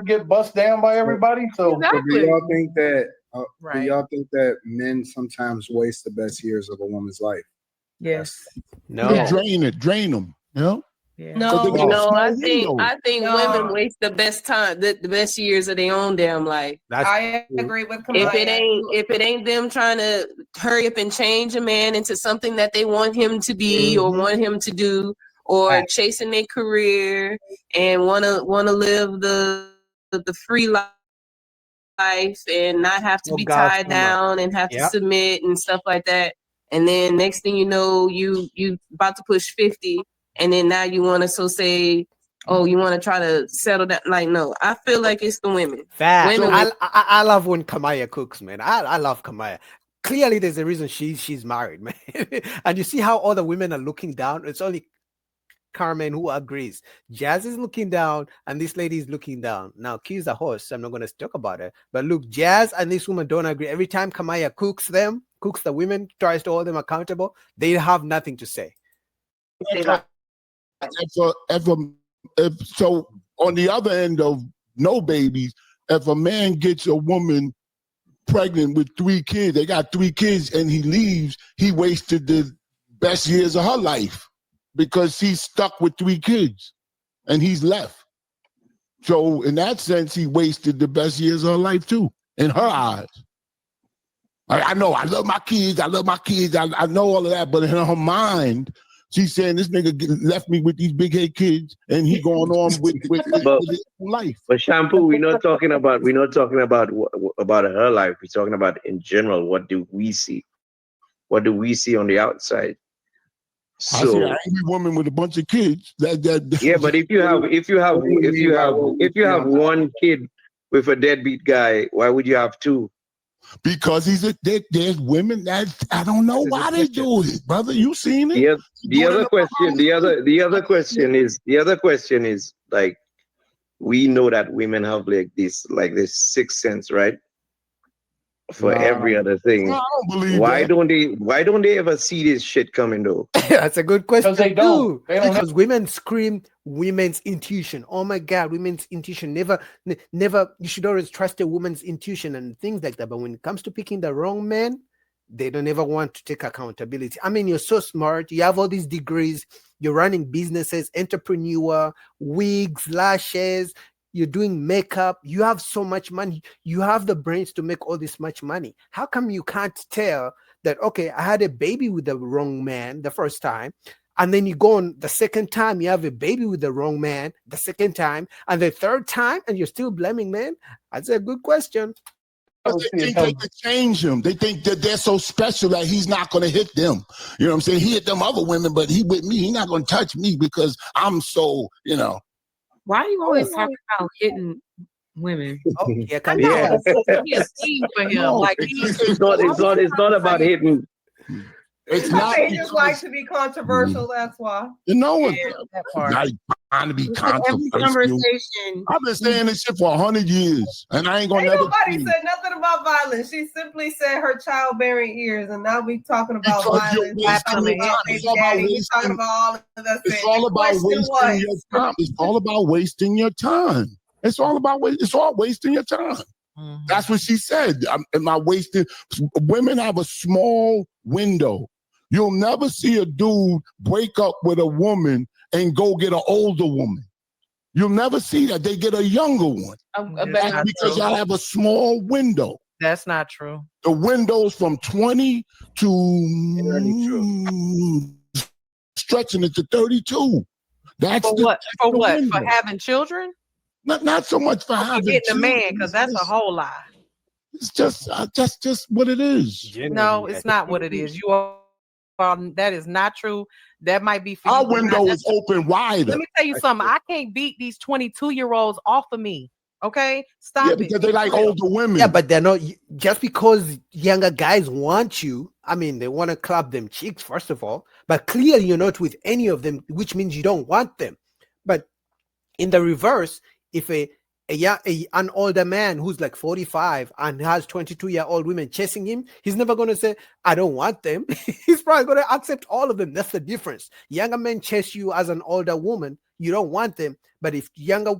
get bust down by everybody. So So do Exactly. y'all think that? Do Right. y'all think that men sometimes waste the best years of a woman's life? Yes. No. Yeah. Drain them. You know, Yeah. because they No, got a no, small window. I think No. women waste the best time, the best years of their own damn life. That's I agree with If Kamaya. it ain't them trying to hurry up and change a man into something that they want him to be or want him to do, or chasing their career and wanna live the free life and not have to No be girls tied come up. down and have to Yep. submit and stuff like that. And then next thing you know, you about to push 50, and then now you want to say, oh, you want to try to settle that. Like, no, I feel like it's the women. Fact. Women I love when Kamaya cooks, man. I love Kamaya. Clearly, there's a reason she's married, man. And you see how all the women are looking down. It's only Carmen who agrees. Jazz is looking down, and this lady is looking down. Now, Key's a horse, so I'm not going to talk about it. But look, Jazz and this woman don't agree. Every time Kamaya cooks the women, tries to hold them accountable, they have nothing to say. So on the other end of no babies, if a man gets a woman pregnant with 3 kids, they got 3 kids, and he leaves, he wasted the best years of her life because she's stuck with 3 kids and he's left. So in that sense, he wasted the best years of her life too, in her eyes. I know, I love my kids, I know all of that, but in her mind, she's saying this nigga left me with these big head kids, and he going on with his life. But shampoo, we're not talking about her life. We're talking about in general. What do we see? What do we see on the outside? I see an angry woman with a bunch of kids. Yeah, but if you have one kid with a deadbeat guy, why would you have 2? Because there's women that I don't know why they do it, brother. You seen it? The other question is like, we know that women have like this sixth sense, right? For every other thing. No, I don't believe why that. why don't they ever see this shit coming though? That's a good question. Because they don't. Because women scream women's intuition. Oh my God, women's intuition. Never. You should always trust a woman's intuition and things like that. But when it comes to picking the wrong man, they don't ever want to take accountability. I mean, you're so smart. You have all these degrees. You're running businesses, entrepreneur, wigs, lashes. You're doing makeup. You have so much money. You have the brains to make all this much money. How come you can't tell that, okay, I had a baby with the wrong man the first time, and then you go on the second time, you have a baby with the wrong man the second time, and the third time, and you're still blaming men? That's a good question. They think they can change him. They think that they're so special that he's not going to hit them. You know what I'm saying? He hit them other women, but he with me. He's not going to touch me because I'm so, you know. Why are you always talking about hitting women? Oh, yeah, I know it's be a theme for him. No, Like It's not about hitting. It's not. They just like to be controversial. That's why. You know, that part. like trying to be Every controversial. conversation. I've been saying this shit for 100 years, and I ain't gonna Ain't never. nobody change. said nothing about violence. She simply said her childbearing years, and now we talking about Because you're violence. wasting your time. Baby It's all about daddy. We talking wasting. about all of that. It's all about wasting your time. It's all about wasting your time. It's all about It's all wasting your time. Mhm. That's what she said. Am I wasting? Women have a small window. You'll never see a dude break up with a woman and go get an older woman. You'll never see that. They get a younger one. That's not because true. y'all have a small window. That's not true. The window's from 20 Really to stretching it to 32. That's For the, what? that's For the what? window. For having children? Not so much for For having getting a man, children. because that's a whole lie. It's just what it is. No, it's not what it is. You are. That is not true. That might be for Our you, but window not- is open wider. Let me tell you something. I can't beat these 22-year-olds off of me. Okay, stop Yeah, it. because they like older women. Yeah, but they're not, just because younger guys want you. I mean, they want to clap them cheeks, first of all, but clearly you're not with any of them, which means you don't want them. But in the reverse, if an older man who's like 45 and has 22-year-old women chasing him, he's never going to say, I don't want them. He's probably going to accept all of them. That's the difference. Younger men chase you as an older woman, you don't want them. But if younger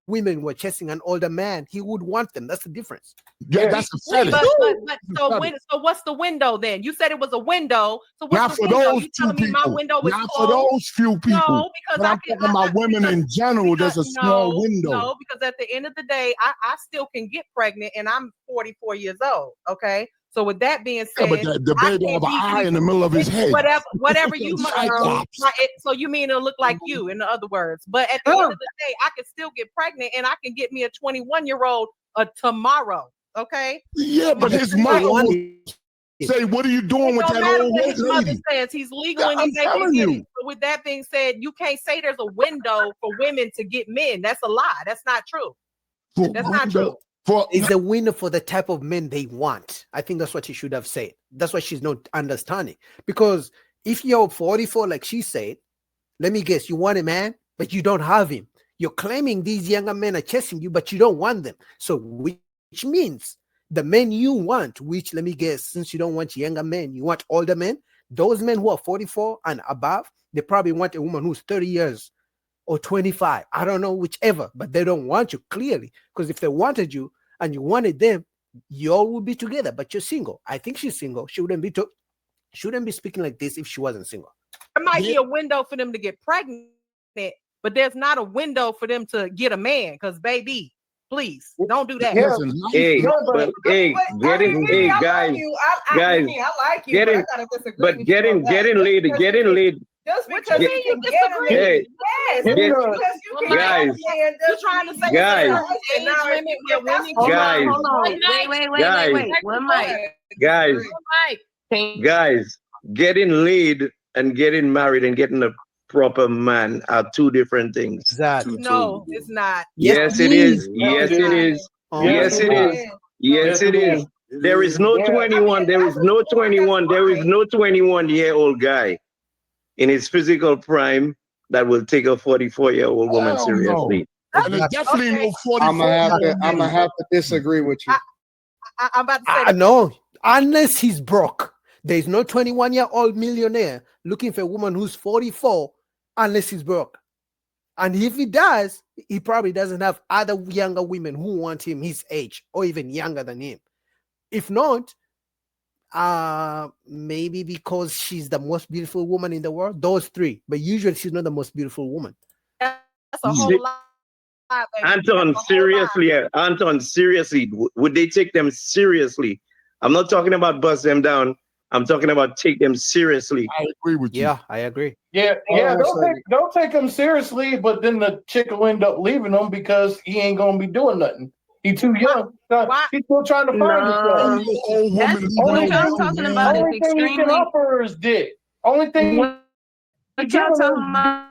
women were chasing an older man, he would want them. That's the difference. Yeah, that's a Wait, fetish. but so what's the window then? You said it was a window. So what's Not the for window? those You two telling me my people. window is Not for closed? those few people. No, because But I'm talking about women in general. There's a because- small window. No, because at the end of the day, I still can get pregnant, and I'm 44 years old. Okay, so with that being Yeah, said, but the I baby can have an eye easily- in the middle of his head. whatever you might. Cyclops. So you mean it'll look like you, in other words? But at the end of the day, I can still get pregnant, and I can get me a 21-year-old tomorrow. Okay. Yeah, but his mother will say, "What are you doing It with don't that matter old what his mother lady?" says. He's legal and I'm he's able to telling get you. it. So with that being said, you can't say there's a window for women to get men. That's a lie. That's not true. For That's not window- true. For It's a winner for the type of men they want. I think that's what she should have said. That's what she's not understanding. Because if you're 44, like she said, let me guess, you want a man, but you don't have him. You're claiming these younger men are chasing you, but you don't want them. So which means the men you want, which let me guess, since you don't want younger men, you want older men. Those men who are 44 and above, they probably want a woman who's 30 years or 25. I don't know, whichever, but they don't want you clearly. Because if they wanted you and you wanted them, you all would be together, but you're single. I think she's single. She wouldn't be speaking like this if she wasn't single. There might be a window for them to get pregnant, but there's not a window for them to get a man. Because baby, please don't do that. Yeah. listen, life Hey, is- but hey, getting, hey guys, guys, I like you, getting- but I gotta disagree but with you on that. getting laid, Just What because you you mean you can get a disagree? man, Hey, yes, get- because you can guys, get a man, You're trying to say Guys. that certain age limit where women Hold Guys. on, hold on. Wait, Wait. One mic. guys, Can- guys, getting laid and getting married and getting a proper man are two different things. Exactly. No, it's not. Yes, it is. Yes, it is. Yes, it is. Yes, it is. There is no 21. There is no 21. There is no 21-year-old guy in his physical prime that will take a 44-year-old woman Hell no. seriously. And there's definitely no 44. I'm gonna have to disagree with you. I'm about to say that. No, unless he's broke. There's no 21-year-old millionaire looking for a woman who's 44 unless he's broke. And if he does, he probably doesn't have other younger women who want him his age or even younger than him. If not, maybe because she's the most beautiful woman in the world, those three. But usually she's not the most beautiful woman. That's a whole See- lot. Baby. Anton, That's a whole lot. seriously, would they take them seriously? I'm not talking about bust them down. I'm talking about take them seriously. I agree with you. Yeah, I agree. yeah, don't take him seriously, but then the chick will end up leaving him because he ain't gonna be doing nothing. He's too young. Why? He's still trying to find No. himself. Old That's woman what leaving y'all old talking man. about. Only thing he can extremely- offer is dick. Only thing. What y'all talking about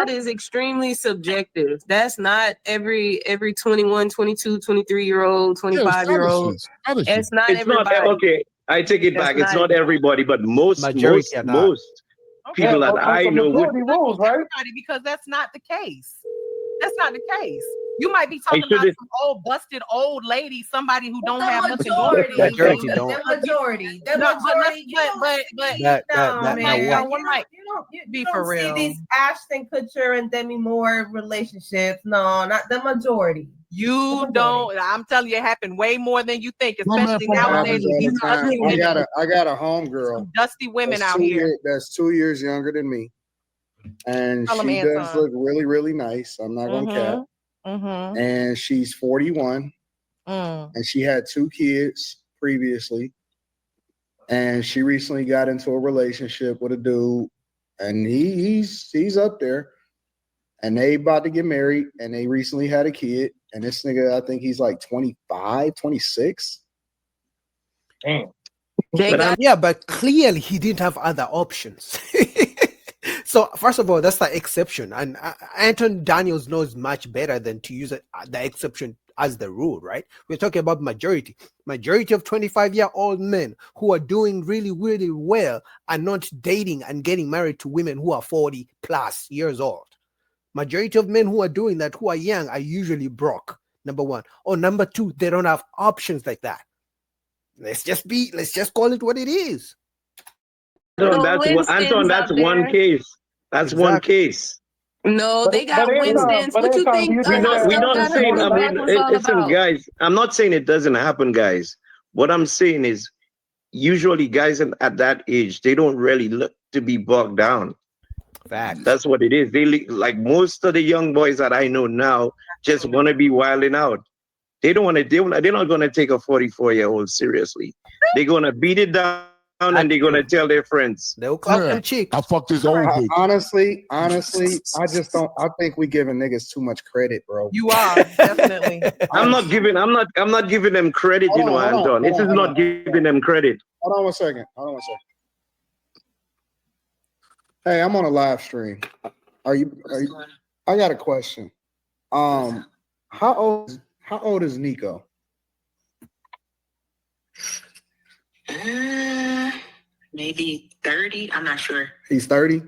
is extremely subjective. That's not every 21, 22, 23-year-old, 25-year-old. Fetishes. It's not It's not everybody. okay. I take it That's back. It's not not everybody, but most Majority are not. Okay, people that but I the know would. majority rules, right? everybody, because that's not the case. That's not the case. You might be talking should about have- some old busted old lady, somebody who don't The have nothing majority, going. Majority the don't. majority, the No, majority. You don't but see- That- no, that- man, that what? you don't- you don't- you Be don't for see real. these Ashton Kutcher and Demi Moore relationships. No, not the majority. You don't. I'm telling you, it happened way more than you think, My man especially from nowadays. Happens all These the time. dusty women, I got a homegirl. dusty women that's out here. That's 2 years younger than me, and Tell 'em, she does Anton. look really, really nice. I'm not gonna cap. Mm-hmm. And she's 41, Mm. and she had 2 kids previously, and she recently got into a relationship with a dude, and he's up there, and they about to get married, and they recently had a kid, and this nigga, I think he's like 25, 26. Damn. They got Yeah, but clearly he didn't have other options. So first of all, that's the exception, and Anton Daniels knows much better than to use the exception as the rule, right? We're talking about majority of 25-year-old men who are doing really, really well are not dating and getting married to women who are 40 plus years old. Majority of men who are doing that, who are young, are usually broke. Number one, or number two, they don't have options like that. Let's just call it what it is. Anton, No that's Winston's Anton, that's out one there. case. That's one Exactly. case. No, But- they got but Anton, Winston's. but What you Anton, think? do you We think not, that- we not Got saying, Honey I Back mean, was all listen, about? guys, I'm not saying it doesn't happen, guys. What I'm saying is, usually guys at that age, they don't really look to be bogged down. Facts. That's what it is. Like most of the young boys that I know now just want to be wilding out. They don't want to, they're not going to take a 44-year-old seriously. They're going to beat it down and they're going to tell their friends. They'll clap Yeah. them cheeks. I fucked this old bitch. Honestly, I just don't. I think we giving niggas too much credit, bro. You are definitely. I'm not giving them credit, you know, Hold on, Anton. This is not giving them credit. Hold on one second. Hey, I'm on a live stream. Are you? I got a question. How old is Nico? Maybe 30. I'm not sure. He's 30.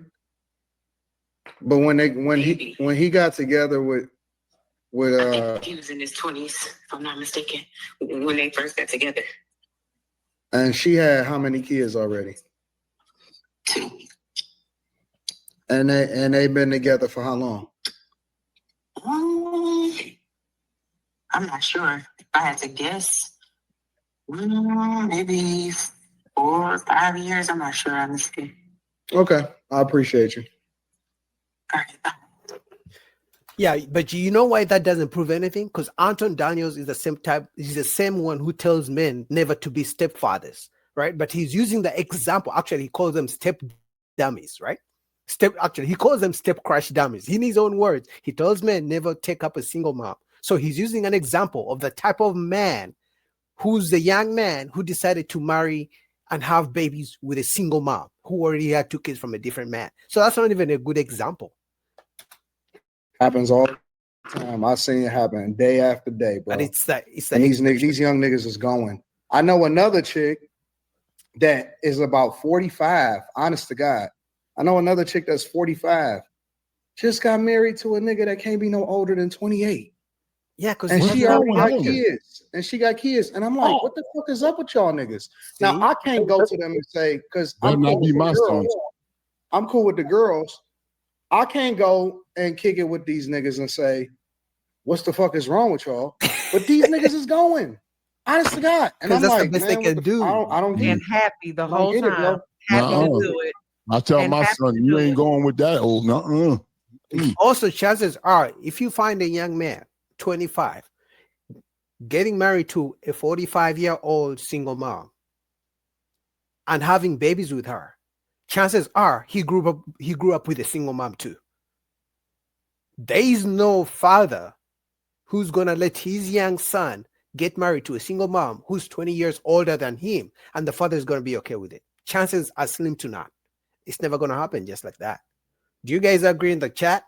But when he got together with I think he was in his 20s, if I'm not mistaken, when they first got together. and she had how many kids already? 2. And they've been together for how long? I'm not sure. If I had to guess, maybe 4 or 5 years. I'm not sure, honestly. Okay, I appreciate you. All right, bye. Yeah, but you know why that doesn't prove anything? Because Anton Daniels is the same type. He's the same one who tells men never to be stepfathers, right? But he's using the example. Actually, he calls them step dummies, right? He calls them step crash dummies. In his own words, he tells men never take up a single mom. So he's using an example of the type of man who's the young man who decided to marry and have babies with a single mom who already had 2 kids from a different man. So that's not even a good example. Happens all the time. I've seen it happen day after day, bro. But it's that And these young niggas is going. I know another chick that is about 45, honest to God. I know another chick that's 45, just got married to a nigga that can't be no older than 28. Yeah, because And What's she wrong already with got him? kids. And she got kids. And I'm like, what the fuck is up with y'all niggas? Now, I can't go to them and say, because Better I'm not cool be with my the son. girls. I'm cool with the girls. I can't go and kick it with these niggas and say, what's the fuck is wrong with y'all? But these niggas is going. Honest to God. And 'Cause I'm that's the like, best they man, can what the- do. I don't get And it. happy the I don't whole get it, bro. time. Happy Nuh-uh. to do it. I tell And my happy son, to you do ain't it. going with that old. Nuh-uh. Also, chances are, if you find a young man, 25, getting married to a 45-year-old single mom and having babies with her, chances are he grew up with a single mom too. There is no father who's gonna let his young son get married to a single mom who's 20 years older than him, and the father is gonna be okay with it. Chances are slim to none. It's never gonna happen just like that. Do you guys agree in the chat?